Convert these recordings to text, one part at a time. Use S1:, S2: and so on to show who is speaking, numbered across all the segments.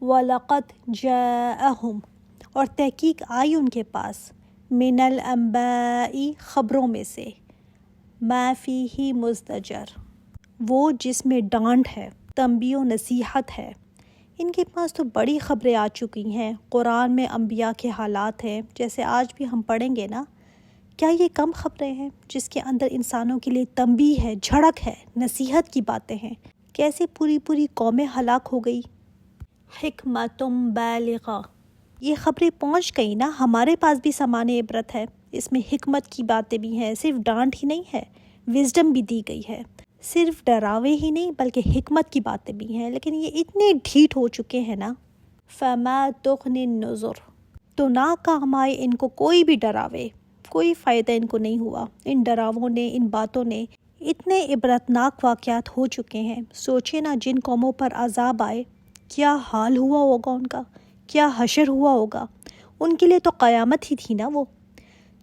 S1: وَلَقَدْ جَاءَهُمْ، اور تحقیق آئی ان کے پاس، من الانباء، خبروں میں سے، ما فیہ مزدجر، وہ جس میں ڈانٹ ہے، تنبیہ و نصیحت ہے۔ ان کے پاس تو بڑی خبریں آ چکی ہیں، قرآن میں انبیاء کے حالات ہیں، جیسے آج بھی ہم پڑھیں گے نا۔ کیا یہ کم خبریں ہیں جس کے اندر انسانوں کے لیے تنبیہ ہے، جھڑک ہے، نصیحت کی باتیں ہیں؟ کیسے پوری پوری قومیں ہلاک ہو گئی۔ حکمت بالغہ، یہ خبریں پہنچ گئی نا، ہمارے پاس بھی سامان عبرت ہے، اس میں حکمت کی باتیں بھی ہیں، صرف ڈانٹ ہی نہیں ہے، وزڈم بھی دی گئی ہے، صرف ڈراوے ہی نہیں بلکہ حکمت کی باتیں بھی ہیں، لیکن یہ اتنے ڈھیٹ ہو چکے ہیں نا۔ فما تغنی النذر، تو نہ کام آئے ان کو کوئی بھی ڈراوے، کوئی فائدہ ان کو نہیں ہوا۔ ان ڈراووں نے، ان باتوں نے اتنے عبرتناک واقعات ہو چکے ہیں۔ سوچے نا، جن قوموں پر عذاب آئے کیا حال ہوا ہوگا ان کا، کیا حشر ہوا ہوگا۔ ان کے لیے تو قیامت ہی تھی نا وہ۔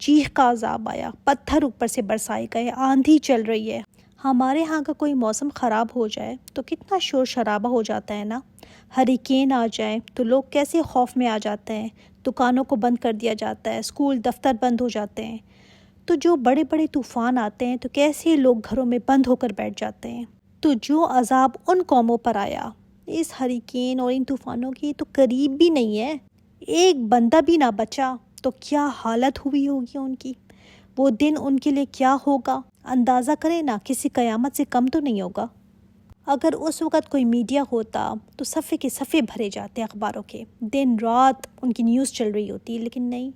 S1: چیخ کا عذاب آیا، پتھر اوپر سے برسائے گئے، آندھی چل رہی ہے۔ ہمارے ہاں کا کوئی موسم خراب ہو جائے تو کتنا شور شرابہ ہو جاتا ہے نا۔ ہریکین آ جائیں تو لوگ کیسے خوف میں آ جاتے ہیں، دکانوں کو بند کر دیا جاتا ہے، اسکول دفتر بند ہو جاتے ہیں۔ تو جو بڑے بڑے طوفان آتے ہیں تو کیسے لوگ گھروں میں بند ہو کر بیٹھ جاتے ہیں۔ تو جو عذاب ان قوموں پر آیا، اس ہریکین اور ان طوفانوں کی تو قریب بھی نہیں ہے، ایک بندہ بھی نہ بچا، تو کیا حالت ہوئی ہوگی ان کی۔ وہ دن ان کے لیے کیا ہوگا، اندازہ کریں نا، کسی قیامت سے کم تو نہیں ہوگا۔ اگر اس وقت کوئی میڈیا ہوتا تو صفحے کے صفحے بھرے جاتے اخباروں کے، دن رات ان کی نیوز چل رہی ہوتی، لیکن نہیں،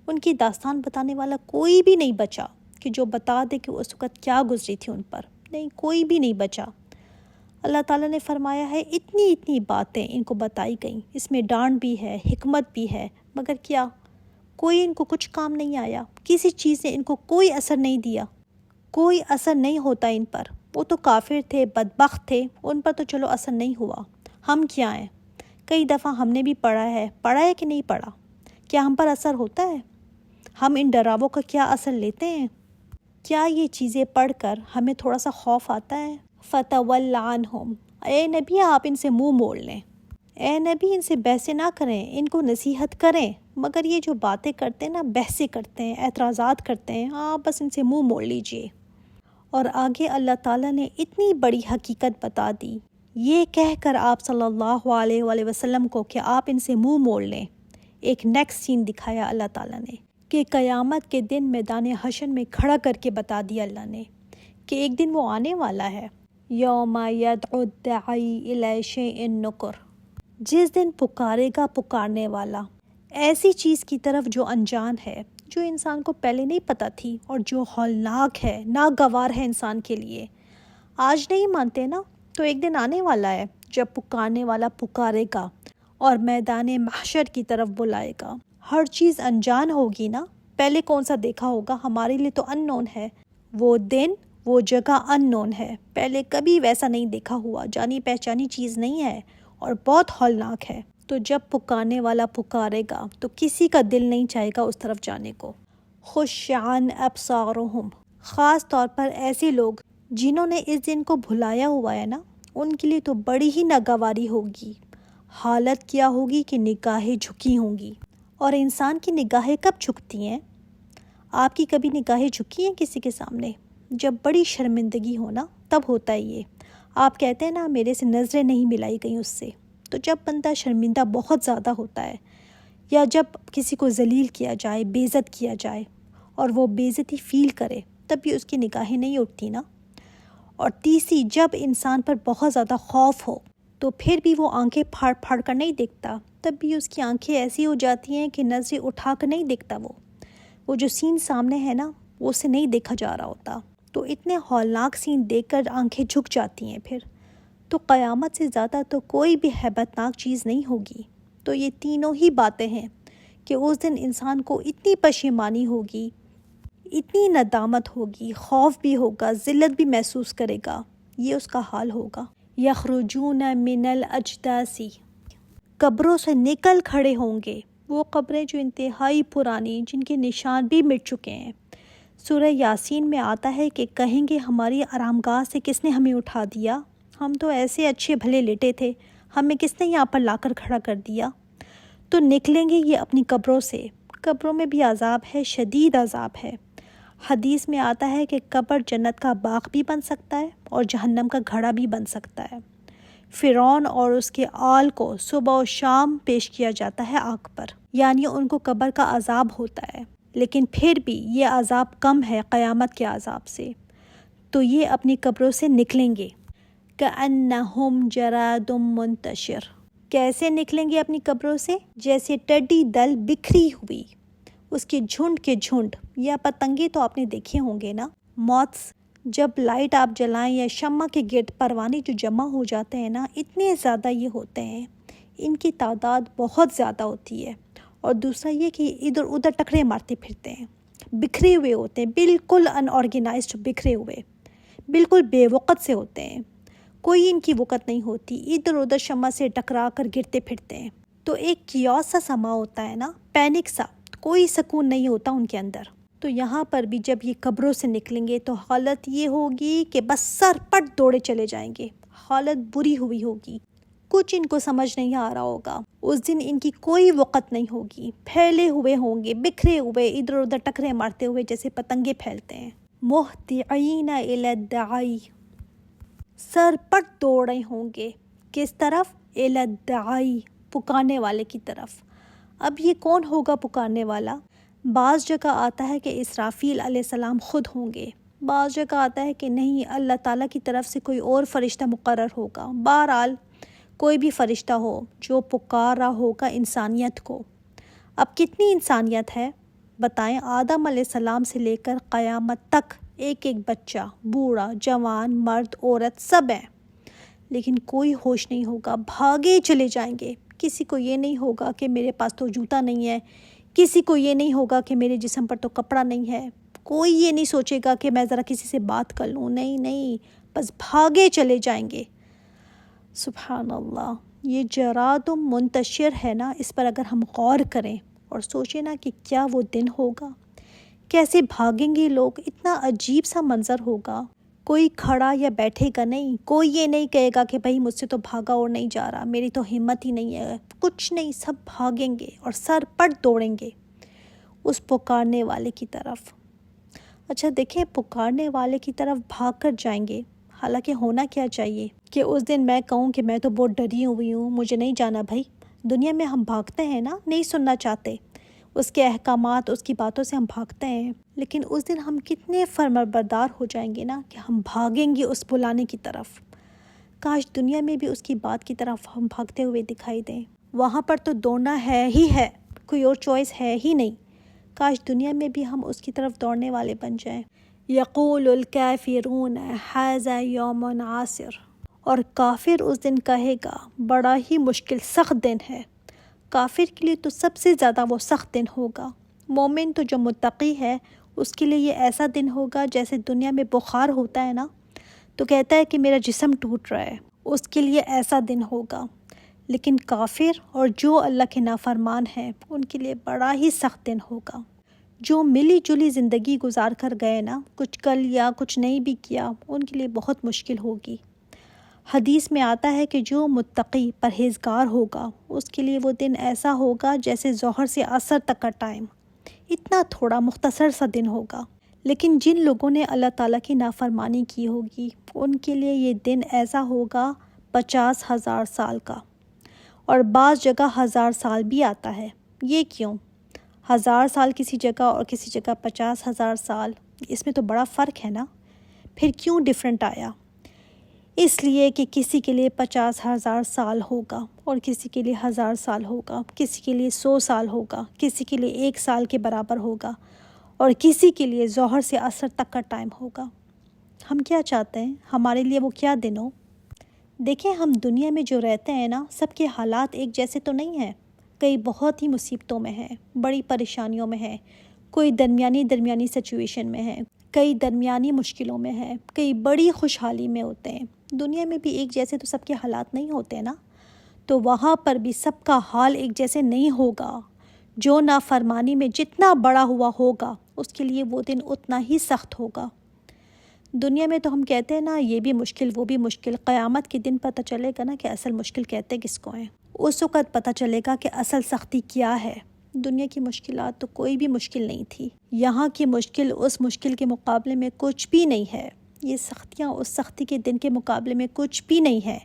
S1: ان کی داستان بتانے والا کوئی بھی نہیں بچا کہ جو بتا دے کہ اس وقت کیا گزری تھی ان پر۔ نہیں، کوئی بھی نہیں بچا۔ اللہ تعالیٰ نے فرمایا ہے اتنی اتنی باتیں ان کو بتائی گئیں، اس میں ڈانٹ بھی ہے، حکمت بھی ہے، مگر کیا کوئی ان کو کچھ کام نہیں آیا، کسی چیز نے ان کو کوئی اثر نہیں دیا، کوئی اثر نہیں ہوتا ان پر۔ وہ تو کافر تھے، بدبخت تھے، ان پر تو چلو اثر نہیں ہوا، ہم کیا ہیں؟ کئی دفعہ ہم نے بھی پڑھا ہے کہ نہیں پڑھا؟ کیا ہم پر اثر ہوتا ہے؟ ہم ان ڈراووں کا کیا اثر لیتے ہیں؟ کیا یہ چیزیں پڑھ کر ہمیں تھوڑا سا خوف آتا ہے؟ فَتَوَلَّ عَنْهُمْ، اے نبی آپ ان سے منہ موڑ لیں، اے نبی ان سے بحثیں نہ کریں، ان کو نصیحت کریں، مگر یہ جو باتیں کرتے ہیں نا، بحثیں کرتے ہیں، اعتراضات کرتے ہیں، آپ بس ان سے منہ موڑ لیجئے۔ اور آگے اللہ تعالیٰ نے اتنی بڑی حقیقت بتا دی، یہ کہہ کر آپ صلی اللہ علیہ وآلہ وسلم کو کہ آپ ان سے منہ موڑ لیں۔ ایک نیکسٹ سین دکھایا اللہ تعالیٰ نے کہ قیامت کے دن میدان حشر میں کھڑا کر کے بتا دیا اللہ نے کہ ایک دن وہ آنے والا ہے، یوم یدعو الداعی الی شیء نکر، جس دن پکارے گا پکارنے والا ایسی چیز کی طرف جو انجان ہے، جو انسان کو پہلے نہیں پتہ تھی، اور جو ہولناک ہے، ناگوار ہے انسان کے لیے۔ آج نہیں مانتے نا، تو ایک دن آنے والا ہے جب پکارنے والا پکارے گا اور میدان محشر کی طرف بلائے گا۔ ہر چیز انجان ہوگی نا، پہلے کون سا دیکھا ہوگا، ہمارے لیے تو ان نون ہے، وہ دن وہ جگہ ان نون ہے، پہلے کبھی ویسا نہیں دیکھا ہوا، جانی پہچانی چیز نہیں ہے اور بہت ہولناک ہے۔ تو جب پکارنے والا پکارے گا تو کسی کا دل نہیں چاہے گا اس طرف جانے کو۔ خش عن ابصارہم، خاص طور پر ایسے لوگ جنہوں نے اس دن کو بھلایا ہوا ہے نا، ان کے لیے تو بڑی ہی ناگواری ہوگی۔ حالت کیا ہوگی کہ نگاہیں جھکی ہوں گی۔ اور انسان کی نگاہیں کب جھکتی ہیں؟ آپ کی کبھی نگاہیں جھکی ہیں کسی کے سامنے؟ جب بڑی شرمندگی ہو نا، تب ہوتا ہے یہ۔ آپ کہتے ہیں نا میرے سے نظریں نہیں ملائی گئیں اس سے، تو جب بندہ شرمندہ بہت زیادہ ہوتا ہے، یا جب کسی کو ذلیل کیا جائے، بے عزت کیا جائے، اور وہ بے عزتی فیل کرے، تب بھی اس کی نگاہیں نہیں اٹھتی نا۔ اور تیسری، جب انسان پر بہت زیادہ خوف ہو تو پھر بھی وہ آنکھیں پھاڑ پھاڑ کر نہیں دیکھتا، تب بھی اس کی آنکھیں ایسی ہو جاتی ہیں کہ نظریں اٹھا کر نہیں دیکھتا، وہ جو سین سامنے ہے نا، وہ اسے نہیں دیکھا جا رہا ہوتا، تو اتنے ہولناک سین دیکھ کر آنکھیں جھک جاتی ہیں پھر۔ تو قیامت سے زیادہ تو کوئی بھی ہیبتناک چیز نہیں ہوگی۔ تو یہ تینوں ہی باتیں ہیں کہ اس دن انسان کو اتنی پشیمانی ہوگی، اتنی ندامت ہوگی، خوف بھی ہوگا، ذلت بھی محسوس کرے گا، یہ اس کا حال ہوگا۔ یخرجون من الاجداث، قبروں سے نکل کھڑے ہوں گے، وہ قبریں جو انتہائی پرانی، جن کے نشان بھی مٹ چکے ہیں۔ سورہ یاسین میں آتا ہے کہ کہیں گے ہماری آرام گاہ سے کس نے ہمیں اٹھا دیا، ہم تو ایسے اچھے بھلے لیٹے تھے، ہمیں کس نے یہاں پر لا کر کھڑا کر دیا؟ تو نکلیں گے یہ اپنی قبروں سے. قبروں میں بھی عذاب ہے، شدید عذاب ہے. حدیث میں آتا ہے کہ قبر جنت کا باغ بھی بن سکتا ہے اور جہنم کا گھڑا بھی بن سکتا ہے. فرعون اور اس کے آل کو صبح و شام پیش کیا جاتا ہے آگ پر، یعنی ان کو قبر کا عذاب ہوتا ہے، لیکن پھر بھی یہ عذاب کم ہے قیامت کے عذاب سے. تو یہ اپنی قبروں سے نکلیں گے. کأنہم جراد منتشر. کیسے نکلیں گے اپنی قبروں سے؟ جیسے ٹڈی دل بکھری ہوئی، اس کے جھنڈ کے جھنڈ. یا پتنگے تو آپ نے دیکھے ہوں گے نا، موتس. جب لائٹ آپ جلائیں یا شمع کے گرد پروانے جو جمع ہو جاتے ہیں نا، اتنے زیادہ یہ ہوتے ہیں، ان کی تعداد بہت زیادہ ہوتی ہے. اور دوسرا یہ کہ ادھر ادھر ٹکرے مارتے پھرتے ہیں، بکھرے ہوئے ہوتے ہیں، بالکل ان آرگنائزڈ، بکھرے ہوئے، بالکل بے وقت سے ہوتے ہیں. کوئی ان کی وقت نہیں ہوتی، ادھر ادھر شمع سے ٹکرا کر گرتے پھرتے ہیں. تو ایک کیوس سا سما ہوتا ہے نا، پینک سا، کوئی سکون نہیں ہوتا ان کے اندر. تو یہاں پر بھی جب یہ قبروں سے نکلیں گے تو حالت یہ ہوگی کہ بس سر پٹ دوڑے چلے جائیں گے. حالت بری ہوئی ہوگی، کچھ ان کو سمجھ نہیں آ رہا ہوگا. اس دن ان کی کوئی وقت نہیں ہوگی، پھیلے ہوئے ہوں گے، بکھرے ہوئے، ادھر ادھر ٹکرے مارتے ہوئے جیسے پتنگے پھیلتے ہیں. مہطعین الی الداعی، سر پٹ دوڑ رہے ہوں گے. کس طرف؟ الی الداعی، پکارنے والے کی طرف. اب یہ کون ہوگا پکارنے والا؟ بعض جگہ آتا ہے کہ اسرافیل علیہ السلام خود ہوں گے، بعض جگہ آتا ہے کہ نہیں، اللہ تعالیٰ کی طرف سے کوئی اور فرشتہ مقرر ہوگا. بہرحال کوئی بھی فرشتہ ہو جو پکار رہا ہوگا انسانیت کو. اب کتنی انسانیت ہے بتائیں؟ آدم علیہ السلام سے لے کر قیامت تک ایک ایک بچہ، بوڑھا، جوان، مرد، عورت، سب ہیں، لیکن کوئی ہوش نہیں ہوگا، بھاگے چلے جائیں گے. کسی کو یہ نہیں ہوگا کہ میرے پاس تو جوتا نہیں ہے، کسی کو یہ نہیں ہوگا کہ میرے جسم پر تو کپڑا نہیں ہے، کوئی یہ نہیں سوچے گا کہ میں ذرا کسی سے بات کر لوں. نہیں، بس بھاگے چلے جائیں گے. سبحان اللہ. یہ جراد منتشر ہے نا، اس پر اگر ہم غور کریں اور سوچیں نا کہ کیا وہ دن ہوگا، کیسے بھاگیں گے لوگ، اتنا عجیب سا منظر ہوگا. کوئی کھڑا یا بیٹھے گا نہیں، کوئی یہ نہیں کہے گا کہ بھائی مجھ سے تو بھاگا اور نہیں جا رہا، میری تو ہمت ہی نہیں ہے، کچھ نہیں. سب بھاگیں گے اور سر پٹ دوڑیں گے اس پکارنے والے کی طرف. اچھا دیکھیں، پکارنے والے کی طرف بھاگ کر جائیں گے. حالانکہ ہونا کیا چاہیے کہ اس دن میں کہوں کہ میں تو بہت ڈری ہوئی ہوں، مجھے نہیں جانا. بھائی دنیا میں ہم بھاگتے ہیں نا، نہیں سننا چاہتے اس کے احکامات، اس کی باتوں سے ہم بھاگتے ہیں، لیکن اس دن ہم کتنے فرمانبردار ہو جائیں گے نا کہ ہم بھاگیں گے اس بلانے کی طرف. کاش دنیا میں بھی اس کی بات کی طرف ہم بھاگتے ہوئے دکھائی دیں. وہاں پر تو دوڑنا ہے ہی ہے، کوئی اور چوائس ہے ہی نہیں. کاش دنیا میں بھی ہم اس کی طرف دوڑنے والے بن جائیں. یقول الکافرون ھذا یوم عاصر. اور کافر اس دن کہے گا بڑا ہی مشکل سخت دن ہے. کافر کے لیے تو سب سے زیادہ وہ سخت دن ہوگا. مومن تو جو متقی ہے اس کے لیے یہ ایسا دن ہوگا جیسے دنیا میں بخار ہوتا ہے نا تو کہتا ہے کہ میرا جسم ٹوٹ رہا ہے، اس کے لیے ایسا دن ہوگا. لیکن کافر اور جو اللہ کے نافرمان ہیں ان کے لیے بڑا ہی سخت دن ہوگا. جو ملی جلی زندگی گزار کر گئے نا، کچھ کر لیا کچھ نہیں بھی کیا، ان کے لیے بہت مشکل ہوگی. حدیث میں آتا ہے کہ جو متقی پرہیزگار ہوگا اس کے لیے وہ دن ایسا ہوگا جیسے ظہر سے عصر تک کا ٹائم، اتنا تھوڑا مختصر سا دن ہوگا. لیکن جن لوگوں نے اللہ تعالیٰ کی نافرمانی کی ہوگی ان کے لیے یہ دن ایسا ہوگا 50,000 سال کا. اور بعض جگہ 1000 سال بھی آتا ہے. یہ کیوں؟ 1000 سال کسی جگہ اور کسی جگہ 50,000 سال، اس میں تو بڑا فرق ہے نا. پھر کیوں ڈیفرنٹ آیا؟ اس لیے کہ کسی کے لیے 50,000 سال ہوگا اور کسی کے لیے 1000 سال ہوگا، کسی کے لیے 100 سال ہوگا، کسی کے لیے 1 سال کے برابر ہوگا، اور کسی کے لیے ظہر سے عصر تک کا ٹائم ہوگا. ہم کیا چاہتے ہیں ہمارے لیے وہ کیا دن ہو؟ دیکھیں ہم دنیا میں جو رہتے ہیں نا، سب کے حالات ایک جیسے تو نہیں ہیں. کئی بہت ہی مصیبتوں میں ہیں، بڑی پریشانیوں میں ہیں، کوئی درمیانی سچویشن میں ہے، کئی درمیانی مشکلوں میں ہے، کئی بڑی خوشحالی میں ہوتے ہیں. دنیا میں بھی ایک جیسے تو سب کے حالات نہیں ہوتے نا. تو وہاں پر بھی سب کا حال ایک جیسے نہیں ہوگا. جو نافرمانی میں جتنا بڑا ہوا ہوگا اس کے لیے وہ دن اتنا ہی سخت ہوگا. دنیا میں تو ہم کہتے ہیں نا یہ بھی مشکل وہ بھی مشکل، قیامت کے دن پتہ چلے گا نا کہ اصل مشکل کہتے کس کو ہیں، اس وقت پتہ چلے گا کہ اصل سختی کیا ہے۔ دنیا کی مشکلات تو کوئی بھی مشکل نہیں تھی، یہاں کی مشکل اس مشکل کے مقابلے میں کچھ بھی نہیں ہے، یہ سختیاں اس سختی کے دن کے مقابلے میں کچھ بھی نہیں ہے۔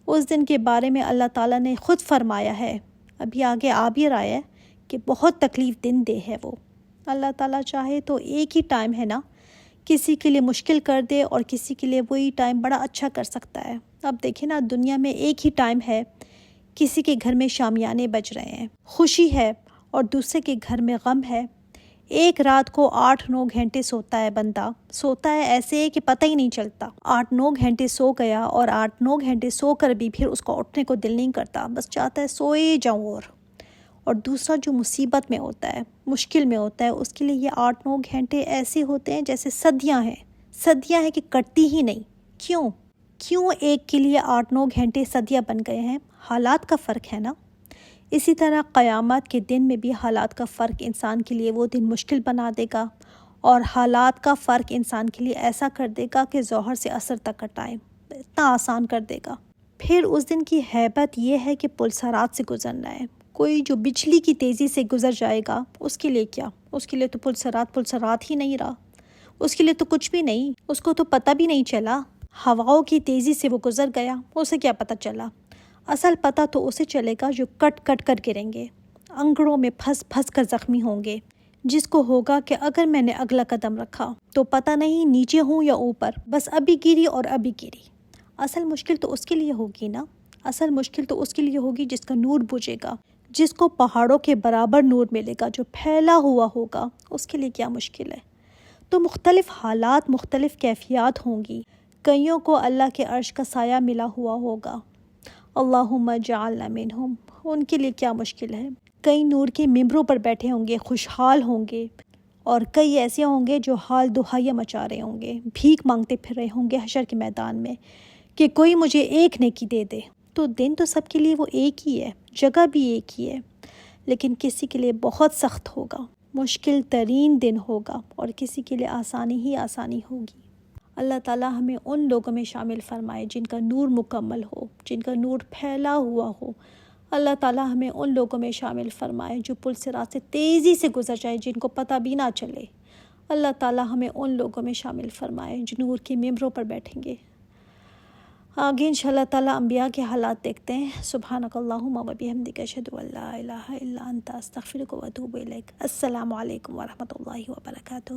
S1: اس دن کے بارے میں اللہ تعالیٰ نے خود فرمایا ہے، ابھی آگے آ بھی رہا ہے کہ بہت تکلیف دن دہ ہے وہ۔ اللہ تعالیٰ چاہے تو ایک ہی ٹائم ہے نا، کسی کے لیے مشکل کر دے اور کسی کے لیے وہی ٹائم بڑا اچھا کر سکتا ہے۔ اب دیکھیں نا، دنیا میں ایک ہی ٹائم ہے، کسی کے گھر میں شامیانے بج رہے ہیں، خوشی ہے، اور دوسرے کے گھر میں غم ہے۔ ایک رات کو 8-9 گھنٹے سوتا ہے بندہ، سوتا ہے ایسے کہ پتہ ہی نہیں چلتا، 8-9 گھنٹے سو گیا اور 8-9 گھنٹے سو کر بھی پھر اس کو اٹھنے کو دل نہیں کرتا، بس چاہتا ہے سوئے جاؤں۔ اور دوسرا جو مصیبت میں ہوتا ہے، مشکل میں ہوتا ہے، اس کے لیے یہ 8-9 گھنٹے ایسے ہوتے ہیں جیسے صدیاں ہیں کہ کٹتی ہی نہیں۔ کیوں ایک کے لیے 8-9 گھنٹے صدیاں بن گئے ہیں؟ حالات کا فرق ہے نا۔ اسی طرح قیامت کے دن میں بھی حالات کا فرق انسان کے لیے وہ دن مشکل بنا دے گا، اور حالات کا فرق انسان کے لیے ایسا کر دے گا کہ ظہر سے عصر تک کا ٹائم اتنا آسان کر دے گا۔ پھر اس دن کی ہیبت یہ ہے کہ پلسرات سے گزرنا ہے۔ کوئی جو بجلی کی تیزی سے گزر جائے گا، اس کے لیے کیا؟ اس کے لیے تو پلسرات ہی نہیں رہا، اس کے لیے تو کچھ بھی نہیں، اس کو تو پتہ بھی نہیں چلا۔ ہواؤں کی تیزی سے وہ گزر گیا، اسے کیا پتہ چلا؟ اصل پتہ تو اسے چلے گا جو کٹ کر گریں گے، انگڑوں میں پھنس کر زخمی ہوں گے، جس کو ہوگا کہ اگر میں نے اگلا قدم رکھا تو پتہ نہیں نیچے ہوں یا اوپر، بس ابھی گری اور ابھی گری۔ اصل مشکل تو اس کے لیے ہوگی نا، اصل مشکل تو اس کے لیے ہوگی جس کا نور بجھے گا، جس کو پہاڑوں کے برابر نور ملے گا، جو پھیلا ہوا ہوگا، اس کے لیے کیا مشکل ہے؟ تو مختلف حالات، مختلف کیفیات ہوں گی۔ کئیوں کو اللہ کے عرش کا سایہ ملا ہوا ہوگا، اللہم اجعلنا منہم، ان کے لیے کیا مشکل ہے؟ کئی نور کے ممبروں پر بیٹھے ہوں گے، خوشحال ہوں گے، اور کئی ایسے ہوں گے جو حال دہائیاں مچا رہے ہوں گے، بھیک مانگتے پھر رہے ہوں گے حشر کے میدان میں کہ کوئی مجھے ایک نیکی دے دے۔ تو دن تو سب کے لیے وہ ایک ہی ہے، جگہ بھی ایک ہی ہے، لیکن کسی کے لیے بہت سخت ہوگا، مشکل ترین دن ہوگا، اور کسی کے لیے آسانی ہی آسانی ہوگی۔ اللہ تعالیٰ ہمیں ان لوگوں میں شامل فرمائے جن کا نور مکمل ہو، جن کا نور پھیلا ہوا ہو۔ اللہ تعالیٰ ہمیں ان لوگوں میں شامل فرمائے جو پل صراط سے تیزی سے گزر جائے، جن کو پتہ بھی نہ چلے۔ اللہ تعالیٰ ہمیں ان لوگوں میں شامل فرمائے جو نور کے ممبروں پر بیٹھیں گے۔ آگے انشاءاللہ تعالیٰ انبیاء کے حالات دیکھتے ہیں۔ سبحانک اللہم و بحمدک، اشہد ان لا الہ الا انت، استغفرک و اتوب الیک۔ السلام علیکم ورحمۃ اللہ وبرکاتہ۔